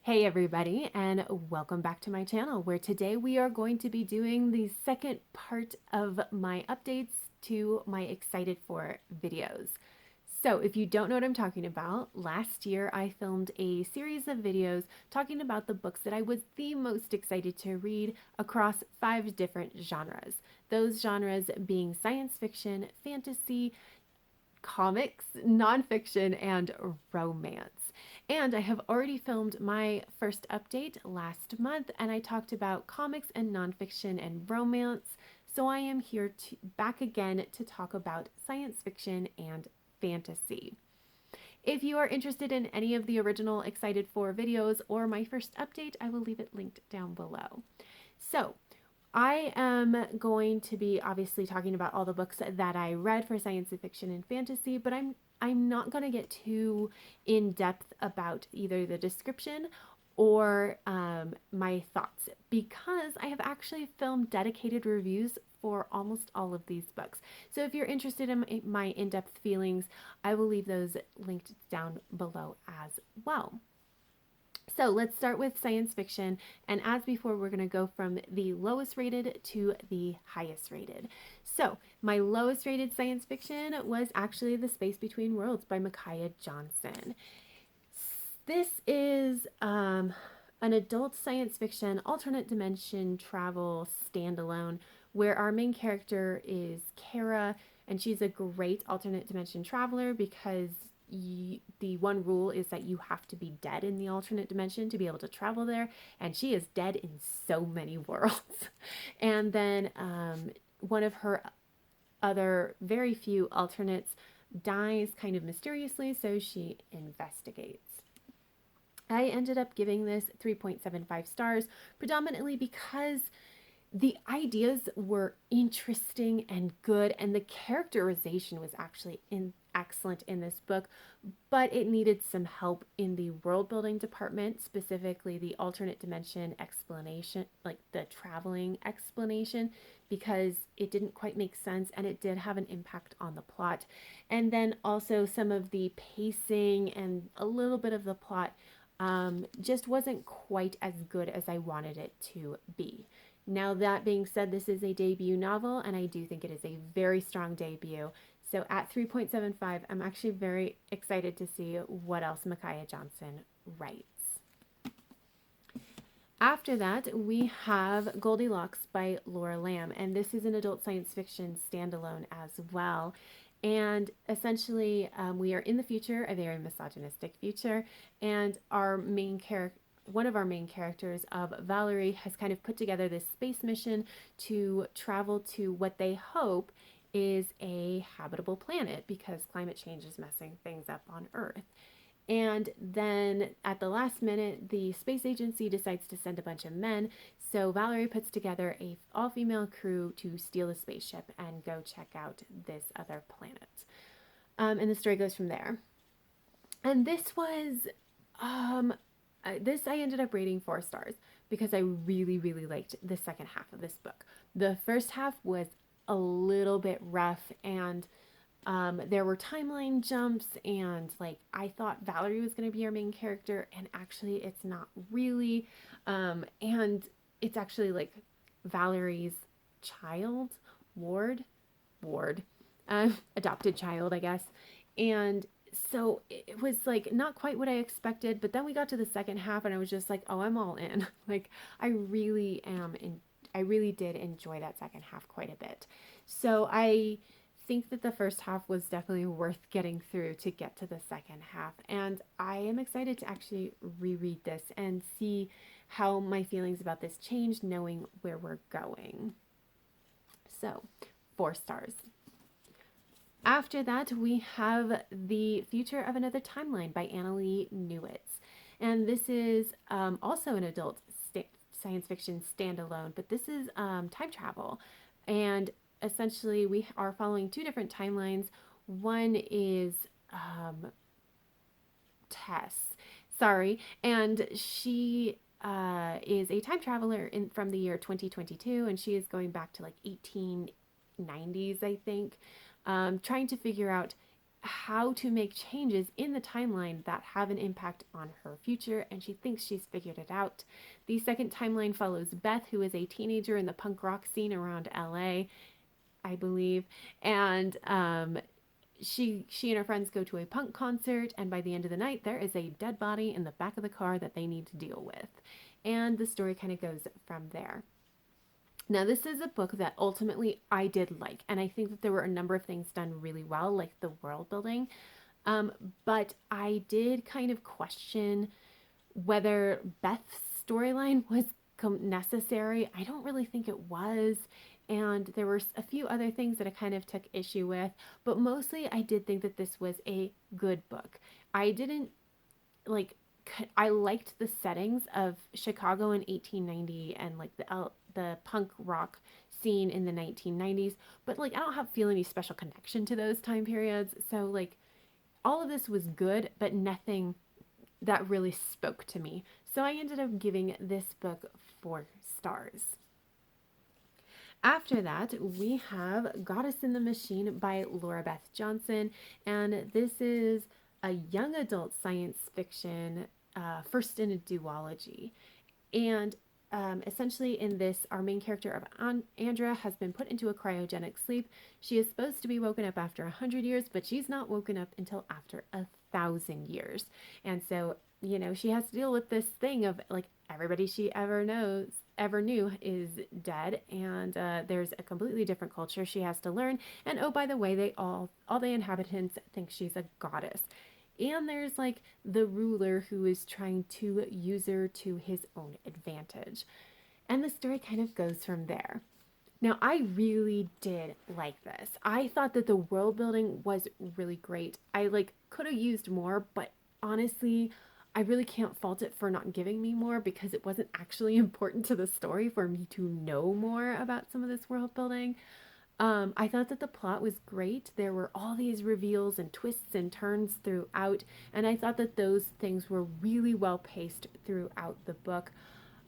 Hey everybody, and welcome back to my channel, where today we are going to be doing the second part of my updates to my excited for videos. So if you don't know what I'm talking about, last year I filmed a series of videos talking about the books that I was the most excited to read across 5 different genres. Those genres being science fiction, fantasy, comics, nonfiction, and romance. And I have already filmed my first update last month, and I talked about comics and nonfiction and romance. So I am here back again to talk about science fiction and fantasy. If you are interested in any of the original Excited For videos or my first update, I will leave it linked down below. So I am going to be obviously talking about all the books that I read for science fiction and fantasy, but I'm not going to get too in depth about either the description or my thoughts, because I have actually filmed dedicated reviews for almost all of these books. So if you're interested in my in-depth feelings, I will leave those linked down below as well. So let's start with science fiction. And as before, we're going to go from the lowest rated to the highest rated. So my lowest rated science fiction was actually The Space Between Worlds by Micaiah Johnson. This is an adult science fiction alternate dimension travel standalone where our main character is Kara, and she's a great alternate dimension traveler because the one rule is that you have to be dead in the alternate dimension to be able to travel there, and she is dead in so many worlds. And then one of her other very few alternates dies kind of mysteriously, so she investigates. I ended up giving this 3.75 stars, predominantly because the ideas were interesting and good, and the characterization was actually excellent in this book, but it needed some help in the world building department, specifically the alternate dimension explanation, like the traveling explanation, because it didn't quite make sense and it did have an impact on the plot. And then also some of the pacing and a little bit of the plot just wasn't quite as good as I wanted it to be. Now, that being said, this is a debut novel, and I do think it is a very strong debut. So at 3.75, I'm actually very excited to see what else Micaiah Johnson writes. After that, we have Goldilocks by Laura Lamb, and this is an adult science fiction standalone as well. And essentially, we are in the future, a very misogynistic future, and our main character, one of our main characters of Valerie, has kind of put together this space mission to travel to what they hope is a habitable planet, because climate change is messing things up on Earth. And then at the last minute, the space agency decides to send a bunch of men. So Valerie puts together a all-female crew to steal the spaceship and go check out this other planet. And the story goes from there. And this was, this I ended up rating 4 stars because I really, really liked the second half of this book. The first half was a little bit rough, and there were timeline jumps, and like I thought Valerie was going to be our main character, and actually it's not really. And it's actually like Valerie's child, Ward, adopted child, I guess. And so it was like not quite what I expected, but then we got to the second half and I was just like, oh, I'm all in. Like I really am in. I really did enjoy that second half quite a bit. So I think that the first half was definitely worth getting through to get to the second half. And I am excited to actually reread this and see how my feelings about this change, knowing where we're going. So, 4 stars. After that, we have The Future of Another Timeline by Annalee Newitz. And this is also an adult science fiction standalone, but this is time travel. And essentially, we are following 2 different timelines. One is Tess, sorry, and she is a time traveler from the year 2022, and she is going back to like 1890s, I think, trying to figure out how to make changes in the timeline that have an impact on her future, and she thinks she's figured it out. The second timeline follows Beth, who is a teenager in the punk rock scene around LA, I believe, and she and her friends go to a punk concert, and by the end of the night, there is a dead body in the back of the car that they need to deal with. And the story kind of goes from there. Now, this is a book that ultimately I did like, and I think that there were a number of things done really well, like the world building. But I did kind of question whether Beth's storyline was necessary. I don't really think it was. And there were a few other things that I kind of took issue with, but mostly I did think that this was a good book. I didn't like I liked the settings of Chicago in 1890 and like the punk rock scene in the 1990s, but like I don't feel any special connection to those time periods. So like all of this was good, but nothing that really spoke to me. So I ended up giving this book 4 stars. After that, we have Goddess in the Machine by Laura Beth Johnson, and this is a young adult science fiction, first in a duology. And essentially, in this, our main character of Andrea has been put into a cryogenic sleep. She is supposed to be woken up after 100 years, but she's not woken up until after 1,000 years. And so, you know, she has to deal with this thing of like everybody she ever knew is dead, and there's a completely different culture she has to learn. And oh, by the way, all the inhabitants think she's a goddess. And there's like the ruler who is trying to use her to his own advantage. And the story kind of goes from there. Now, I really did like this. I thought that the world building was really great. I like could have used more, but honestly, I really can't fault it for not giving me more because it wasn't actually important to the story for me to know more about some of this world building. I thought that the plot was great. There were all these reveals and twists and turns throughout, and I thought that those things were really well paced throughout the book.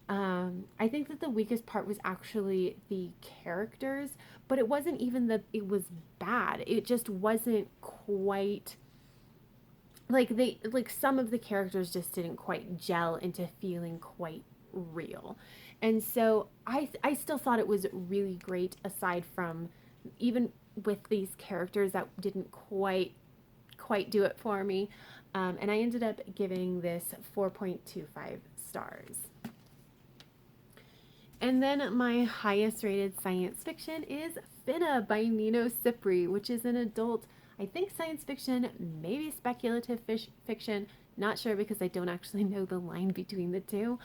I think that the weakest part was actually the characters, but it wasn't even that it was bad. It just wasn't quite like some of the characters just didn't quite gel into feeling quite real. And so I still thought it was really great, aside from even with these characters that didn't quite do it for me. And I ended up giving this 4.25 stars. And then my highest rated science fiction is Finna by Nino Cipri, which is an adult, I think, science fiction, maybe speculative fiction, not sure because I don't actually know the line between the two,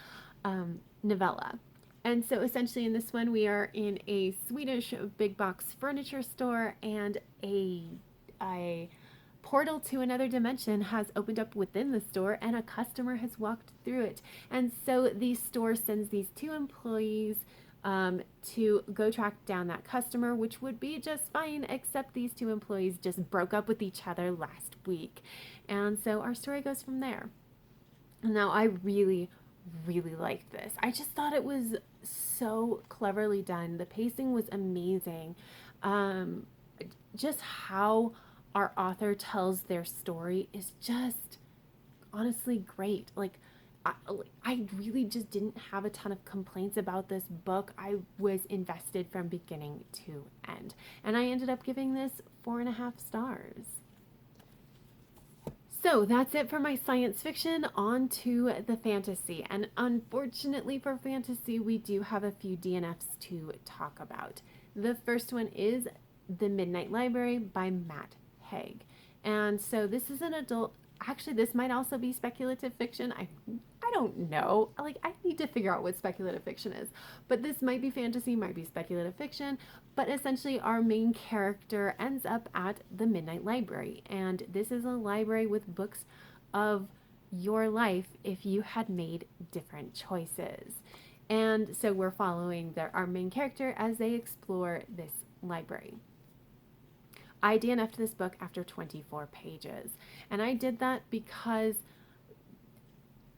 novella. And so essentially in this one, we are in a Swedish big box furniture store, and a portal to another dimension has opened up within the store, and a customer has walked through it. And so the store sends these 2 employees to go track down that customer, which would be just fine, except these 2 employees just broke up with each other last week. And so our story goes from there. Now, I really liked this. I just thought it was so cleverly done. The pacing was amazing. Just how our author tells their story is just honestly great. Like, I really just didn't have a ton of complaints about this book. I was invested from beginning to end. And I ended up giving this 4.5 stars. So that's it for my science fiction. On to the fantasy. And unfortunately for fantasy, we do have a few DNFs to talk about. The first one is The Midnight Library by Matt Haig. And so this is an adult, actually this might also be speculative fiction. I don't know. Like, I need to figure out what speculative fiction is. But this might be fantasy, might be speculative fiction. But essentially, our main character ends up at the Midnight Library. And this is a library with books of your life if you had made different choices. And so we're following our main character as they explore this library. I DNF'd this book after 24 pages. And I did that because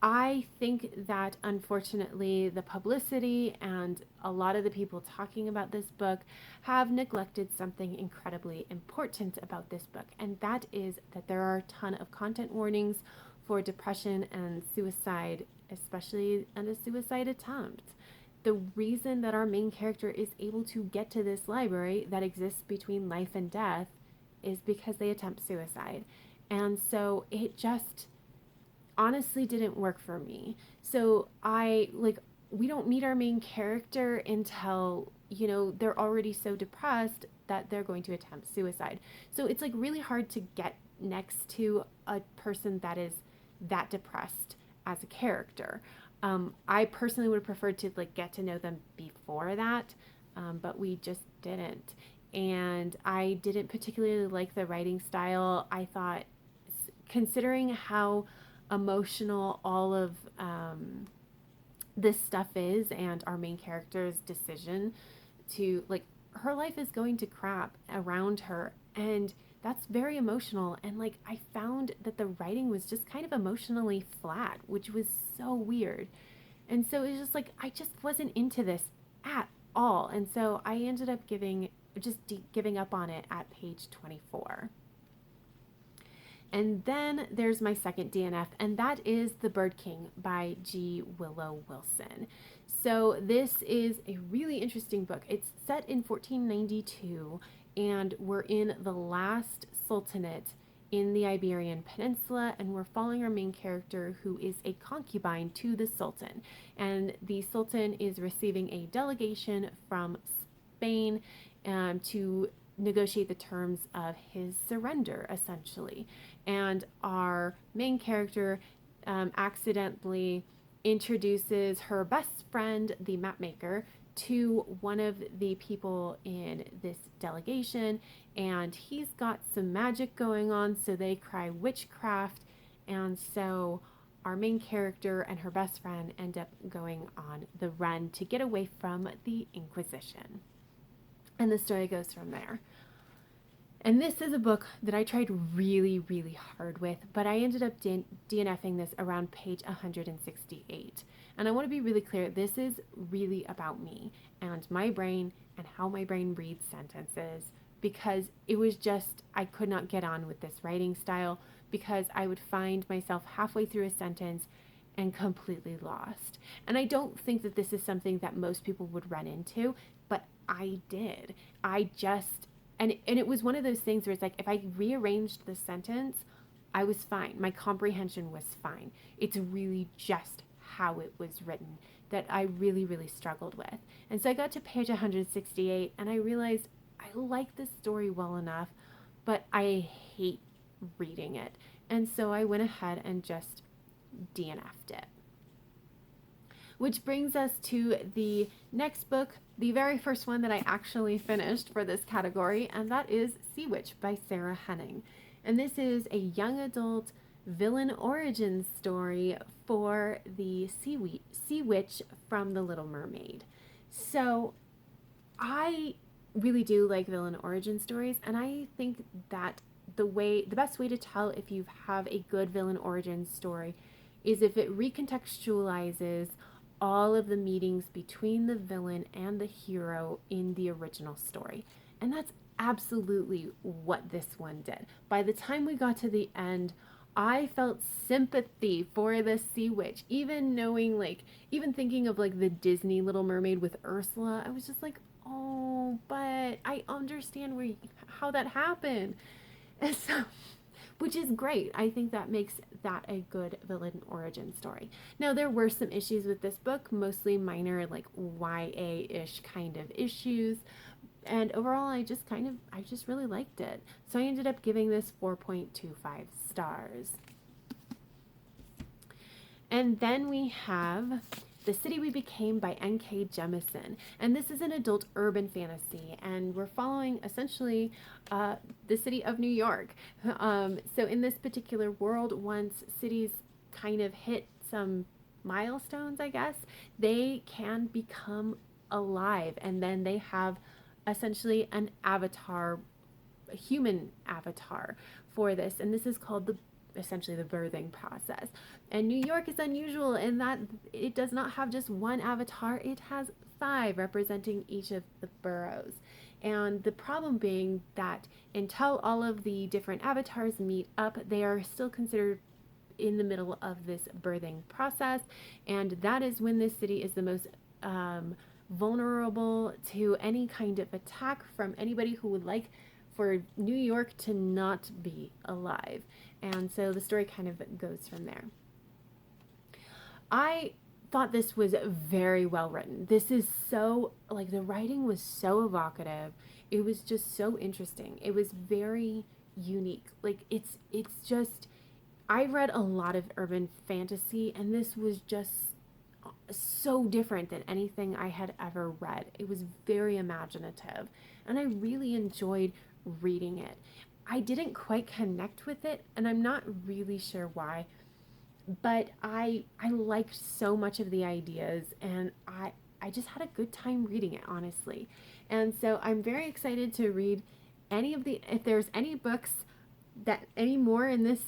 I think that unfortunately the publicity and a lot of the people talking about this book have neglected something incredibly important about this book, and that is that there are a ton of content warnings for depression and suicide, especially in a suicide attempt. The reason that our main character is able to get to this library that exists between life and death is because they attempt suicide. And so it just honestly didn't work for me. So we don't meet our main character until, they're already so depressed that they're going to attempt suicide. So it's like really hard to get next to a person that is that depressed as a character. I personally would have preferred to like get to know them before that, but we just didn't. And I didn't particularly like the writing style. I thought, considering how emotional all of this stuff is, and our main character's decision to, like, her life is going to crap around her, and that's very emotional. And like, I found that the writing was just kind of emotionally flat, which was so weird. And so it's just like, I just wasn't into this at all. And so I ended up giving up on it at page 24. And then there's my second DNF, and that is The Bird King by G. Willow Wilson. So this is a really interesting book. It's set in 1492, and we're in the last sultanate in the Iberian Peninsula, and we're following our main character, who is a concubine to the Sultan. And the Sultan is receiving a delegation from Spain to negotiate the terms of his surrender, essentially. And our main character accidentally introduces her best friend, the mapmaker, to one of the people in this delegation, and he's got some magic going on, so they cry witchcraft. And so our main character and her best friend end up going on the run to get away from the Inquisition. And the story goes from there. And this is a book that I tried really, really hard with, but I ended up DNFing this around page 168. And I want to be really clear, this is really about me and my brain and how my brain reads sentences, because it was just, I could not get on with this writing style, because I would find myself halfway through a sentence and completely lost. And I don't think that this is something that most people would run into, but I did. And it was one of those things where it's like, if I rearranged the sentence, I was fine. My comprehension was fine. It's really just how it was written that I really, really struggled with. And so I got to page 168, and I realized I like this story well enough, but I hate reading it. And so I went ahead and just DNF'd it. Which brings us to the next book, the very first one that I actually finished for this category, and that is Sea Witch by Sarah Henning. And this is a young adult villain origin story for the sea witch from The Little Mermaid. So I really do like villain origin stories, and I think that the best way to tell if you have a good villain origin story is if it recontextualizes all of the meetings between the villain and the hero in the original story. And that's absolutely what this one did. By the time we got to the end, I felt sympathy for the sea witch, even thinking of like the Disney Little Mermaid with Ursula. I was just like, oh, but I understand how that happened. And so, which is great. I think that makes that a good villain origin story. Now, there were some issues with this book, mostly minor, like YA-ish kind of issues. And overall, I just really liked it. So I ended up giving this 4.25 stars. And then we have The City We Became by N.K. Jemisin. And this is an adult urban fantasy, and we're following essentially the city of New York. So in this particular world, once cities kind of hit some milestones, I guess, they can become alive, and then they have essentially an avatar, a human avatar for this. And this is called essentially the birthing process. And New York is unusual in that it does not have just one avatar, it has 5 representing each of the boroughs. And the problem being that until all of the different avatars meet up, they are still considered in the middle of this birthing process. And that is when this city is the most vulnerable to any kind of attack from anybody who would like for New York to not be alive. And so the story kind of goes from there. I thought this was very well written. This is so, like, the writing was so evocative. It was just so interesting. It was very unique. Like, it's just, I read a lot of urban fantasy, and this was just so different than anything I had ever read. It was very imaginative, and I really enjoyed reading it. I didn't quite connect with it, and I'm not really sure why, but I liked so much of the ideas, and I just had a good time reading it, honestly. And so I'm very excited to read any of the, if there's any books that any more in this.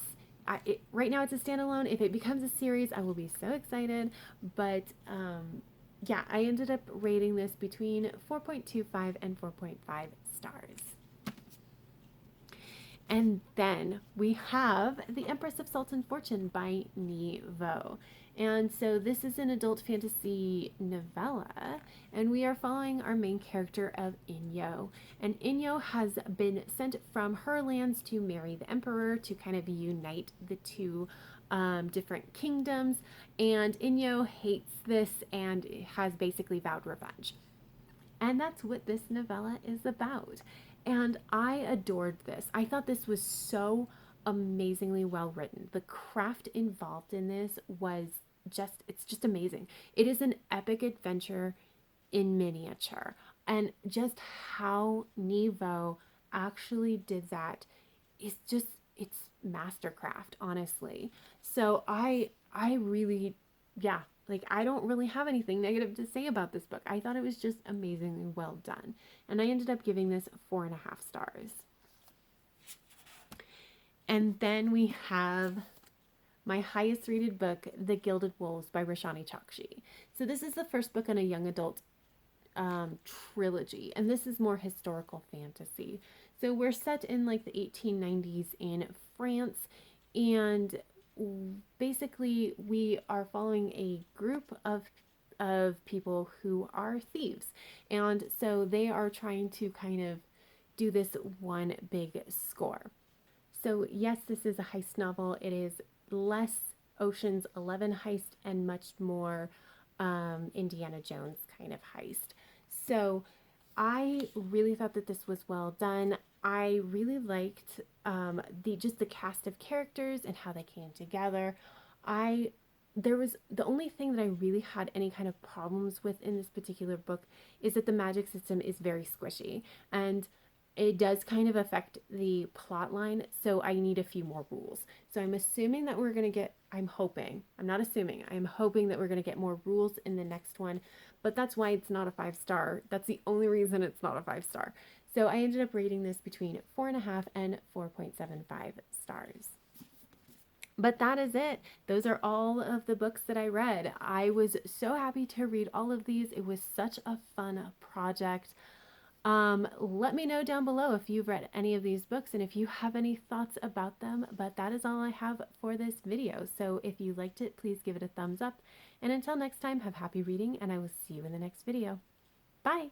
Right now it's a standalone. If it becomes a series, I will be so excited. But yeah, I ended up rating this between 4.25 and 4.5 stars. And then we have The Empress of Sultan Fortune by Nhi Vo. And so this is an adult fantasy novella, and we are following our main character of Inyo. And Inyo has been sent from her lands to marry the emperor to kind of unite the two different kingdoms. And Inyo hates this and has basically vowed revenge. And that's what this novella is about. And I adored this. I thought this was so amazingly well written. The craft involved in this was just, it's just amazing. It is an epic adventure in miniature. And just how Nhi Vo actually did that is just, it's mastercraft, honestly. So I really, yeah, like, I don't really have anything negative to say about this book. I thought it was just amazingly well done. And I ended up giving this 4.5 stars. And then we have my highest rated book, The Gilded Wolves by Roshani Chokshi. So this is the first book in a young adult trilogy. And this is more historical fantasy. So we're set in like the 1890s in France, and basically we are following a group of people who are thieves, and so they are trying to kind of do this one big score. So yes, this is a heist novel. It is less Ocean's 11 heist and much more Indiana Jones kind of heist. So I really thought that this was well done. I really liked the cast of characters and how they came together. There was the only thing that I really had any kind of problems with in this particular book is that the magic system is very squishy, and it does kind of affect the plot line, so I need a few more rules. So I'm assuming that we're going to get, I'm hoping, I'm not assuming, I'm hoping that we're going to get more rules in the next one, but that's why it's not a 5 star. That's the only reason it's not a 5 star. So I ended up rating this between 4.5 and 4.75 stars. But that is it. Those are all of the books that I read. I was so happy to read all of these. It was such a fun project. Let me know down below if you've read any of these books and if you have any thoughts about them, but that is all I have for this video. So if you liked it, please give it a thumbs up. And until next time, have happy reading, and I will see you in the next video. Bye!